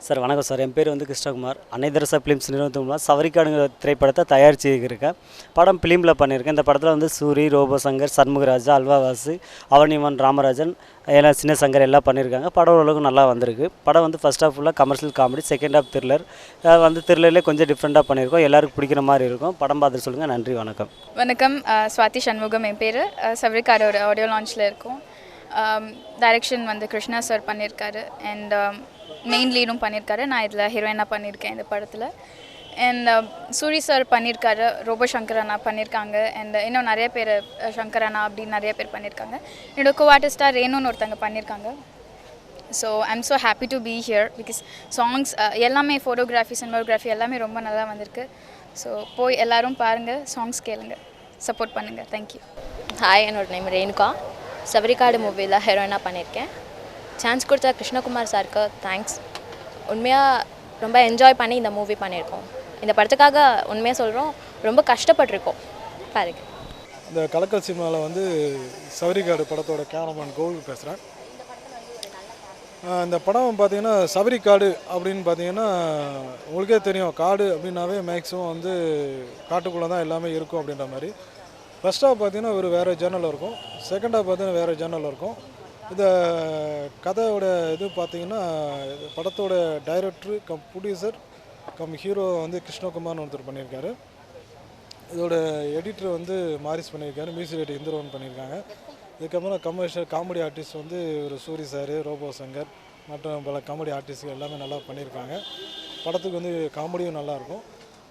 Sir வணக்கம் sir. என் பேர் வந்து கிருஷ்ணகுமார். அன்னை தெரசா ஃபிலிம்ஸ் நிறுவனத்து மூலமாக சவரிக்காடுங்கிற திரைப்படத்தை தயாரிச்சிருக்கேன். படம் ஃபிலிமில் பண்ணியிருக்கேன். இந்த படத்தில் வந்து சூரி, ரோபோ சங்கர், சண்முகராஜா, அல்வாவாசு, அவனிமன், ராமராஜன், எல்லாம் சின்ன சங்கர் எல்லாம் பண்ணியிருக்காங்க. படம் ஓரளவுக்கு நல்லா வந்திருக்கு. படம் வந்து ஃபர்ஸ்ட் ஹாஃப் ஃபுல்லாக commercial comedy, second half thriller. வந்து த்ரில்லர்லேயே கொஞ்சம் டிஃப்ரெண்ட்டாக பண்ணியிருக்கோம். எல்லாருக்கும் பிடிக்கிற மாதிரி இருக்கும். படம் பார்த்துட்டு சொல்லுங்கள். நன்றி, வணக்கம். வணக்கம். ஸ்வாதி சண்முகம் என் பேர். சவரிக்காடோட ஆடியோ லான்ச்சில் இருக்கும். டைரக்ஷன் வந்து கிருஷ்ணா சார் பண்ணியிருக்காரு அண்ட் மெயின் லீடும் பண்ணியிருக்காரு. நான் இதில் ஹீரோயினாக பண்ணியிருக்கேன் இந்த படத்தில். அண்ட் சூரி சார் பண்ணியிருக்காரு, ரோபோ சங்கர் அண்ணா பண்ணியிருக்காங்க, அண்ட் இன்னும் நிறைய பேர் சங்கர் அண்ணா அப்படின்னு நிறைய பேர் பண்ணியிருக்காங்க. என்னோட கோ ஆர்டிஸ்டாக ரேணுன்னு ஒருத்தங்க பண்ணியிருக்காங்க. So I'm so happy to be here because songs எல்லாமே ஃபோட்டோகிராஃபி, சினிமோகிராஃபி எல்லாமே ரொம்ப நல்லா வந்திருக்கு. ஸோ போய் எல்லோரும் பாருங்கள், சாங்ஸ் கேளுங்க, சப்போர்ட் பண்ணுங்கள். தேங்க்யூ. ஹாய், என்னோட நேம் ரேணுகா. சவரிக்காடு மூவியில் ஹீரோயினாக பண்ணியிருக்கேன். சான்ஸ் கொடுத்த கிருஷ்ணகுமார் சாருக்கு தேங்க்ஸ். உண்மையாக ரொம்ப என்ஜாய் பண்ணி இந்த மூவி பண்ணியிருக்கோம். இந்த படத்துக்காக உண்மையாக சொல்கிறோம், ரொம்ப கஷ்டப்பட்டிருக்கோம் பாருங்க. இந்த கலக்கல் சினிமாவில் வந்து சவரிக்காடு படத்தோட கேமராமேன் கோவில் பேசுகிறேன். இந்த படம் பார்த்திங்கன்னா சவரிக்காடு அப்படின்னு பார்த்தீங்கன்னா உங்களுக்கே தெரியும், காடு அப்படின்னாவே மேக்ஸிமம் வந்து காட்டுக்குள்ளே தான் எல்லாமே இருக்கும் அப்படின்ற மாதிரி. ஃபர்ஸ்ட் ஹாஃப் பார்த்தீங்கன்னா ஒரு வேறு ஜேர்னல் இருக்கும், செகண்ட் ஹாஃப் பார்த்தீங்கன்னா வேறு ஜேர்னல் இருக்கும். இந்த கதையோட இது பார்த்திங்கன்னா படத்தோட director come producer cum hero வந்து கிருஷ்ணகுமார்னு ஒருத்தர் பண்ணியிருக்காரு. இதோட எடிட்டர் வந்து மாரிஸ் பண்ணியிருக்காரு, மியூசிக் எடிட்டர் இந்திரவன் பண்ணியிருக்காங்க. இதுக்கப்புறம் கமர்ஷியல் காமெடி ஆர்டிஸ்ட் வந்து ஒரு சூரி சார், ரோபோ சங்கர் மற்றும் பல காமெடி ஆர்டிஸ்ட் எல்லாமே நல்லா பண்ணியிருக்காங்க. படத்துக்கு வந்து காமெடியும் நல்லாயிருக்கும்.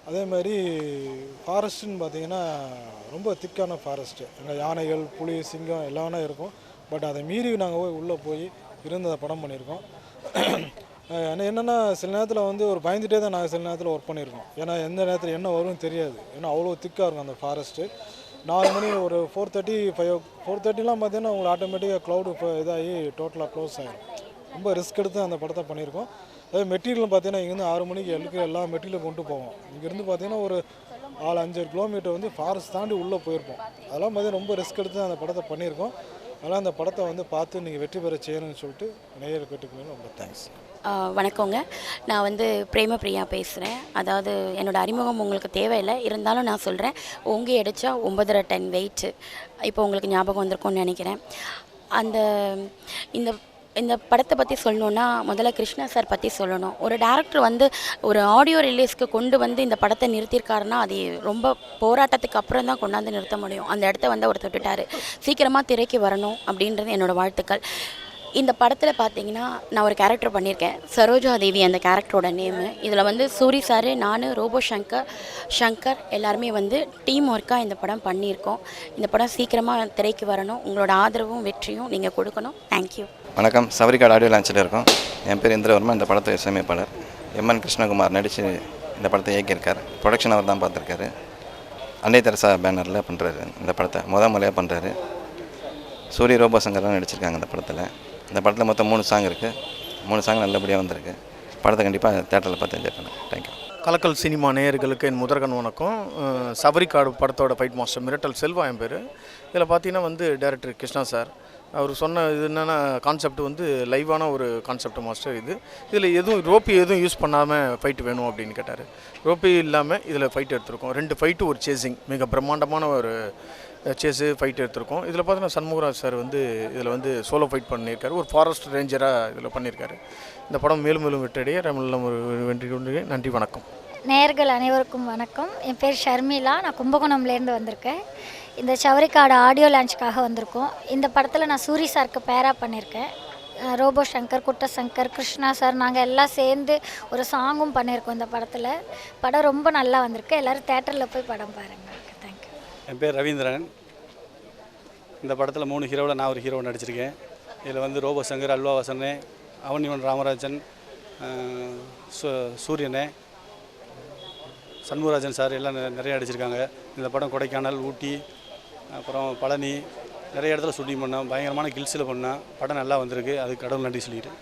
அதே மாதிரி ஃபாரஸ்ட்டுன்னு பார்த்திங்கன்னா ரொம்ப திக்கான ஃபாரஸ்ட்டு, அங்கே யானைகள், புலி, சிங்கம் எல்லாமே இருக்கும். பட் அதை மீறி நாங்கள் உள்ளே போய் இருந்து அதை படம் பண்ணியிருக்கோம். என்னென்னா சில நேரத்தில் வந்து ஒரு பயந்துகிட்டே தான் நாங்கள் சில நேரத்தில் ஒர்க் பண்ணியிருக்கோம். ஏன்னா எந்த நேரத்தில் என்ன வரும்னு தெரியாது. ஏன்னா அவ்வளோ திக்காக இருக்கும் அந்த ஃபாரஸ்ட்டு. 4 மணி ஒரு 4:30 பார்த்தீங்கன்னா உங்களுக்கு ஆட்டோமேட்டிக்காக க்ளவுடு இதாகி டோட்டலாக க்ளோஸ் ஆகிடும். ரொம்ப ரிஸ்க் எடுத்து அந்த படத்தை பண்ணியிருக்கோம். அதே மெட்டீரியல் பார்த்தீங்கன்னா இங்கேருந்து 6 மணிக்கு எல்லா மெட்டீரியலும் கொண்டு போவோம். இங்கேருந்து பார்த்தீங்கன்னா ஒரு 4-5 கிலோமீட்டர் வந்து ஃபாரஸ்ட் தாண்டி உள்ளே போயிருப்போம். அதெல்லாம் பார்த்தீங்கன்னா ரொம்ப ரிஸ்க் எடுத்து அந்த படத்தை பண்ணியிருக்கோம். அதனால் அந்த படத்தை வந்து பார்த்து நீங்கள் வெற்றி பெற செய்யணும்னு சொல்லிட்டு நேயர் கேட்டுக்கணும். ரொம்ப தேங்க்ஸ். வணக்கங்க. நான் வந்து பிரேமபிரியா பேசுகிறேன். அதாவது என்னோடய அறிமுகம் உங்களுக்கு தேவையில்லை, இருந்தாலும் நான் சொல்கிறேன். ஓங்கி அடித்தா 9.5 டன் வெயிட்டு இப்போ உங்களுக்கு ஞாபகம் வந்திருக்கும்னு நினைக்கிறேன். அந்த இந்த இந்த படத்தை பற்றி சொல்லணுன்னா முதல்ல கிருஷ்ணா சார் பற்றி சொல்லணும். ஒரு டேரக்டர் வந்து ஒரு ஆடியோ ரிலீஸ்க்கு கொண்டு வந்து இந்த படத்தை நிறுத்தியிருக்காருன்னா அது ரொம்ப போராட்டத்துக்கு அப்புறம் தான் கொண்டாந்து நிறுத்த முடியும். அந்த இடத்த வந்து அவர் தொட்டுட்டார். சீக்கிரமாக திரைக்கு வரணும் அப்படின்றது என்னோடய வாழ்த்துக்கள். இந்த படத்தில் பார்த்தீங்கன்னா நான் ஒரு கேரக்டர் பண்ணியிருக்கேன், சரோஜா தேவி அந்த கேரக்டரோட நேமு. இதில் வந்து சூரி சார், நான், ரோபோ சங்கர் எல்லாருமே வந்து டீம் ஒர்க்காக இந்த படம் பண்ணியிருக்கோம். இந்த படம் சீக்கிரமாக திரைக்கு வரணும். உங்களோட ஆதரவும் வெற்றியும் நீங்கள் கொடுக்கணும். தேங்க்யூ. வணக்கம். சவரிக்காடு ஆடியோ லான்ச்சில் இருக்கோம். என் பேர் இந்திரவர்மா. இந்த படத்தை இசையமைப்பாளர் எம்என் கிருஷ்ணகுமார் நடித்து இந்த படத்தை இயக்கியிருக்கார். ப்ரொடக்ஷன் அவர் தான் பார்த்துருக்காரு. அன்னை தெரசா பேனரில் பண்ணுறாரு. இந்த படத்தை முறையாக பண்ணுறாரு. சூரிய, ரோபோ சங்கர்லாம் நடிச்சிருக்காங்க இந்த படத்தில். இந்த படத்தில் மொத்தம் 3 சாங் இருக்குது. 3 சாங் நல்லபடியாக வந்திருக்கு. படத்தை கண்டிப்பாக தேட்டரில் பார்த்து என்ஜாய் பண்ணுங்க. தேங்க்யூ. கலக்கல் சினிமா நேயர்களுக்கு என் முதற்கண் வணக்கம். சவரிக்காடு படத்தோட ஃபைட் மாஸ்டர் மிரட்டல் செல்வா என் பேர். இதில் பார்த்தீங்கன்னா வந்து டைரக்டர் கிருஷ்ணா சார் அவர் சொன்ன இது என்னென்னா கான்செப்ட் வந்து லைவான ஒரு கான்செப்ட் மாஸ்டர். இதில் ரோப்பி எதுவும் யூஸ் பண்ணாமல் ஃபைட்டு வேணும் அப்படின்னு கேட்டார். ரோப்பி இல்லாமல் இதில் ஃபைட் எடுத்திருக்கோம். 2 ஃபைட்டு, ஒரு சேசிங், மிக பிரம்மாண்டமான ஒரு சேஸு ஃபைட் எடுத்திருக்கோம். இதில் பார்த்தீங்கன்னா சண்முகராஜ் சார் வந்து இதில் வந்து சோலோ ஃபைட் பண்ணியிருக்காரு. ஒரு ஃபாரஸ்ட் ரேஞ்சராக இதில் பண்ணியிருக்காரு. இந்த படம் மேலும் மேலும் வெற்றியடைய ஒரு வெற்றி கொண்டு. நன்றி, வணக்கம். நேயர்கள் அனைவருக்கும் வணக்கம். என் பேர் ஷர்மிளா. நான் கும்பகோணம்லேருந்து வந்திருக்கேன். இந்த சவரிக்காடு ஆடியோ லான்ச்சுக்காக வந்திருக்கோம். இந்த படத்தில் நான் சூரி சாருக்கு பேராக பண்ணியிருக்கேன். ரோபோ சங்கர், குட்ட சங்கர், கிருஷ்ணா சார் நாங்கள் எல்லாம் சேர்ந்து ஒரு சாங்கும் பண்ணியிருக்கோம் இந்த படத்தில். படம் ரொம்ப நல்லா வந்திருக்கு. எல்லோரும் தேட்டரில் போய் படம் பாருங்கள். தேங்க்யூ. என் பேர் ரவீந்திரன். இந்த படத்தில் 3 ஹீரோவில் நான் ஒரு ஹீரோ நடிச்சிருக்கேன். இதில் வந்து ரோபோ சங்கர், அல்வாவாசனே, அவனிமன், ராமராஜன், சூரியனே, சண்முகராஜன் சார் எல்லாம் நிறைய நடிச்சிருக்காங்க. இந்த படம் கொடைக்கானல், ஊட்டி, அப்புறம் பழனி நிறைய இடத்துல ஷூட்டிங் பண்ணோம். பயங்கரமான கில்ஸில் பண்ணோம். படம் நல்லா வந்திருக்கு. அதுக்கு கடவுள் நன்றி சொல்லிக்கிறேன்.